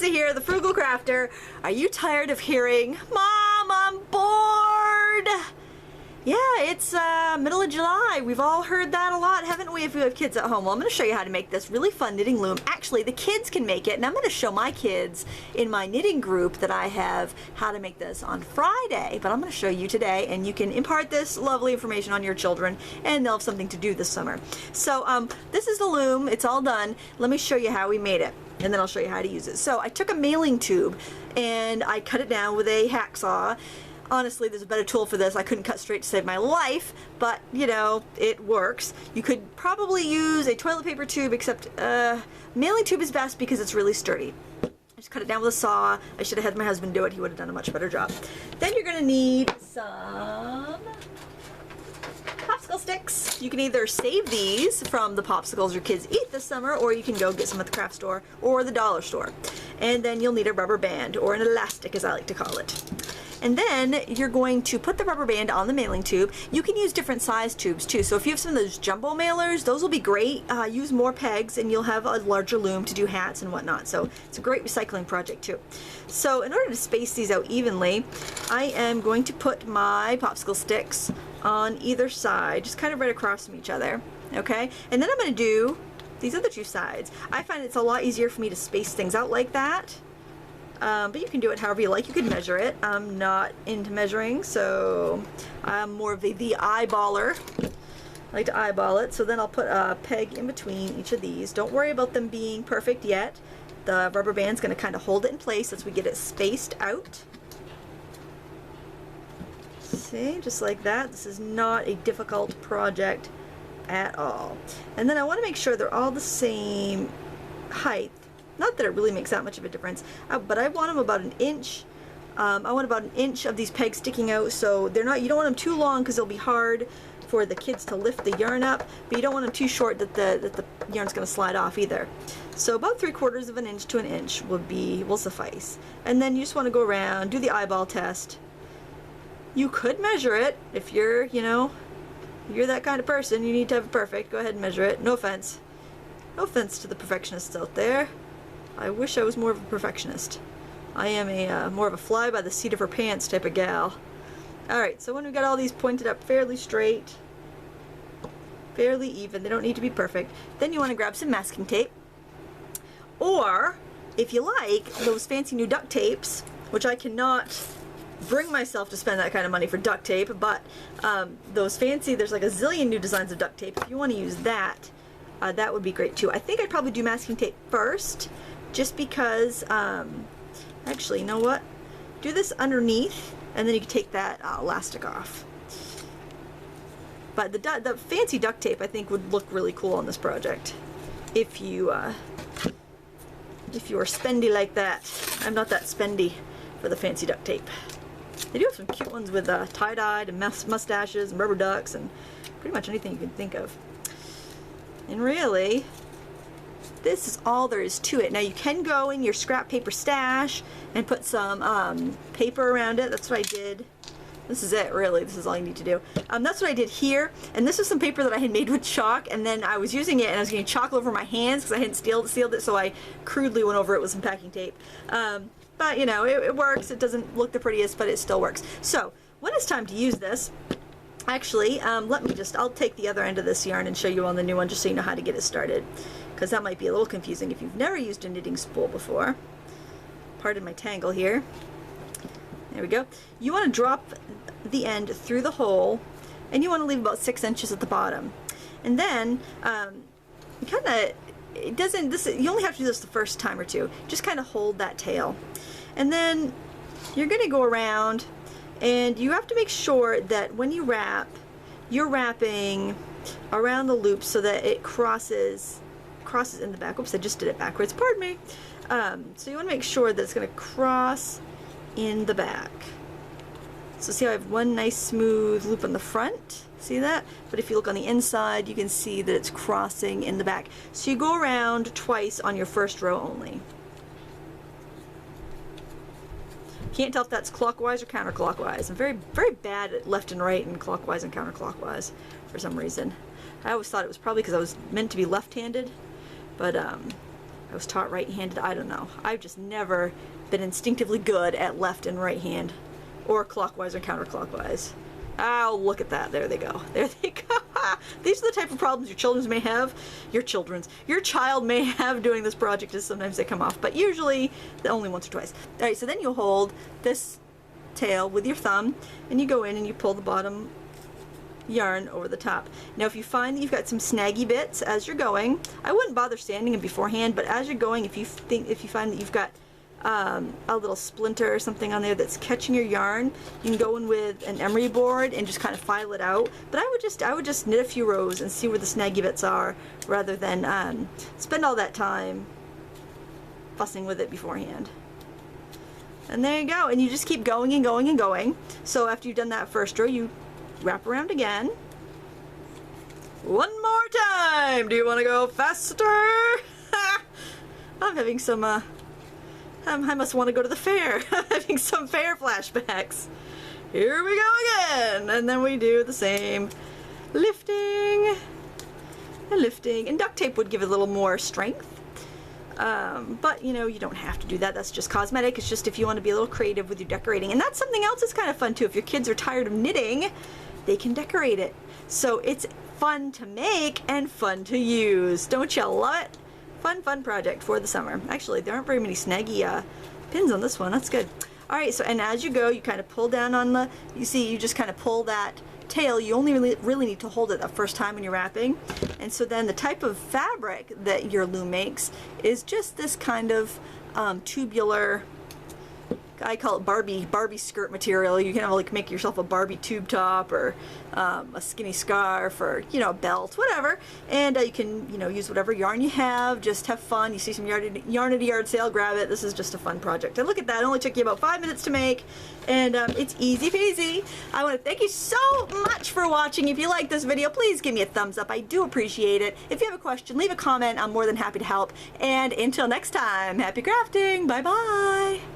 Lindsay here, the Frugal Crafter. Are you tired of hearing, "Mom, I'm bored"? Yeah, it's middle of July. We've all heard that a lot, haven't we, if we have kids at home? Well, I'm going to show you how to make this really fun knitting loom. Actually, the kids can make it, and I'm going to show my kids in my knitting group that I have how to make this on Friday. But I'm going to show you today, and you can impart this lovely information on your children, and they'll have something to do this summer. So this is the loom. It's all done. Let me show you how we made it, and then I'll show you how to use it. So I took a mailing tube, and I cut it down with a hacksaw. Honestly, there's a better tool for this. I couldn't cut straight to save my life, but you know, it works. You could probably use a toilet paper tube, except mailing tube is best because it's really sturdy. I just cut it down with a saw. I should have had my husband do it. He would have done a much better job. Then you're going to need some popsicle sticks. You can either save these from the popsicles your kids eat this summer, or you can go get some at the craft store or the dollar store. And then you'll need a rubber band, or an elastic as I like to call it. And then you're going to put the rubber band on the mailing tube. You can use different size tubes too. So if you have some of those jumbo mailers, those will be great. Use more pegs and you'll have a larger loom to do hats and whatnot. So it's a great recycling project too. So in order to space these out evenly, I am going to put my popsicle sticks on either side, just kind of right across from each other. Okay? And then I'm going to do these other two sides. I find it's a lot easier for me to space things out like that. But you can do it however you like. You can measure it. I'm not into measuring, so I'm more of the eyeballer. I like to eyeball it. So then I'll put a peg in between each of these. Don't worry about them being perfect yet. The rubber band's going to kind of hold it in place as we get it spaced out. See, just like that. This is not a difficult project at all. And then I want to make sure they're all the same height. Not that it really makes that much of a difference, but I want them about an inch. I want about an inch of these pegs sticking out, so they're not. You don't want them too long because they'll be hard for the kids to lift the yarn up, but you don't want them too short that the yarn's going to slide off either. So about 3/4 of an inch to an inch will suffice. And then you just want to go around, do the eyeball test. You could measure it if you're, you're that kind of person. You need to have it perfect. Go ahead and measure it. No offense. No offense to the perfectionists out there. I wish I was more of a perfectionist. I am a more of a fly by the seat of her pants type of gal. Alright, so when we got all these pointed up fairly straight, fairly even, they don't need to be perfect, then you want to grab some masking tape. Or, if you like, those fancy new duct tapes, which I cannot bring myself to spend that kind of money for duct tape, but those fancy, there's like a zillion new designs of duct tape. If you want to use that, that would be great too. I think I'd probably do masking tape first, just because, actually, you know what? Do this underneath, and then you can take that elastic off. But the fancy duct tape, I think, would look really cool on this project. If you are spendy like that. I'm not that spendy for the fancy duct tape. They do have some cute ones with tie-dyed and mustaches and rubber ducks and pretty much anything you can think of. And really, this is all there is to it. Now you can go in your scrap paper stash and put some paper around it. That's what I did. This is it, really. This is all you need to do. That's what I did here. And this was some paper that I had made with chalk, and then I was using it and I was getting chalk over my hands because I hadn't sealed it, so I crudely went over it with some packing tape. But you know, it works. It doesn't look the prettiest, but it still works. So when it's time to use this, actually, I'll take the other end of this yarn and show you on the new one just so you know how to get it started, because that might be a little confusing if you've never used a knitting spool before. Pardon my tangle here. There we go. You want to drop the end through the hole, and you want to leave about 6 inches at the bottom. And then, you only have to do this the first time or two. Just kind of hold that tail. And then you're going to go around, and you have to make sure that when you wrap, you're wrapping around the loop so that it crosses in the back. Oops, I just did it backwards. Pardon me. So you want to make sure that it's going to cross in the back. So see how I have one nice smooth loop on the front? See that? But if you look on the inside, you can see that it's crossing in the back. So you go around twice on your first row only. Can't tell if that's clockwise or counterclockwise. I'm very, very bad at left and right and clockwise and counterclockwise for some reason. I always thought it was probably because I was meant to be left-handed, but I I was taught right-handed. I don't know. I've just never been instinctively good at left and right hand, or clockwise or counterclockwise. Oh, look at that. There they go. There they go. These are the type of problems your children may have. Your child may have doing this project, is sometimes they come off, but usually only once or twice. All right, so then you hold this tail with your thumb, and you go in and you pull the bottom yarn over the top. Now if you find that you've got some snaggy bits as you're going, I wouldn't bother sanding them beforehand, but as you're going, if you find that you've got a little splinter or something on there that's catching your yarn, you can go in with an emery board and just kind of file it out. But I would just knit a few rows and see where the snaggy bits are, rather than spend all that time fussing with it beforehand. And there you go, and you just keep going and going and going. So after you've done that first row, you wrap around again. One more time! Do you want to go faster? I'm having some, I must want to go to the fair. I'm having some fair flashbacks. Here we go again! And then we do the same lifting and lifting. And duct tape would give it a little more strength. But, you know, you don't have to do that. That's just cosmetic. It's just if you want to be a little creative with your decorating. And that's something else that's kind of fun, too. If your kids are tired of knitting, they can decorate it. So it's fun to make and fun to use. Don't you love it? Fun project for the summer. Actually, there aren't very many snaggy pins on this one. That's good. All right, so and as you go, you kind of pull down on the, you see, you just kind of pull that tail. You only really need to hold it the first time when you're wrapping. And so then the type of fabric that your loom makes is just this kind of tubular, I call it Barbie skirt material. You can have, like, make yourself a Barbie tube top, or a skinny scarf, or, you know, a belt, whatever. And you can, you know, use whatever yarn you have. Just have fun. You see some yarn at a yard sale, grab it. This is just a fun project. And look at that. It only took you about 5 minutes to make, and it's easy peasy. I want to thank you so much for watching. If you like this video, please give me a thumbs up. I do appreciate it. If you have a question, leave a comment. I'm more than happy to help. And until next time, happy crafting. Bye bye.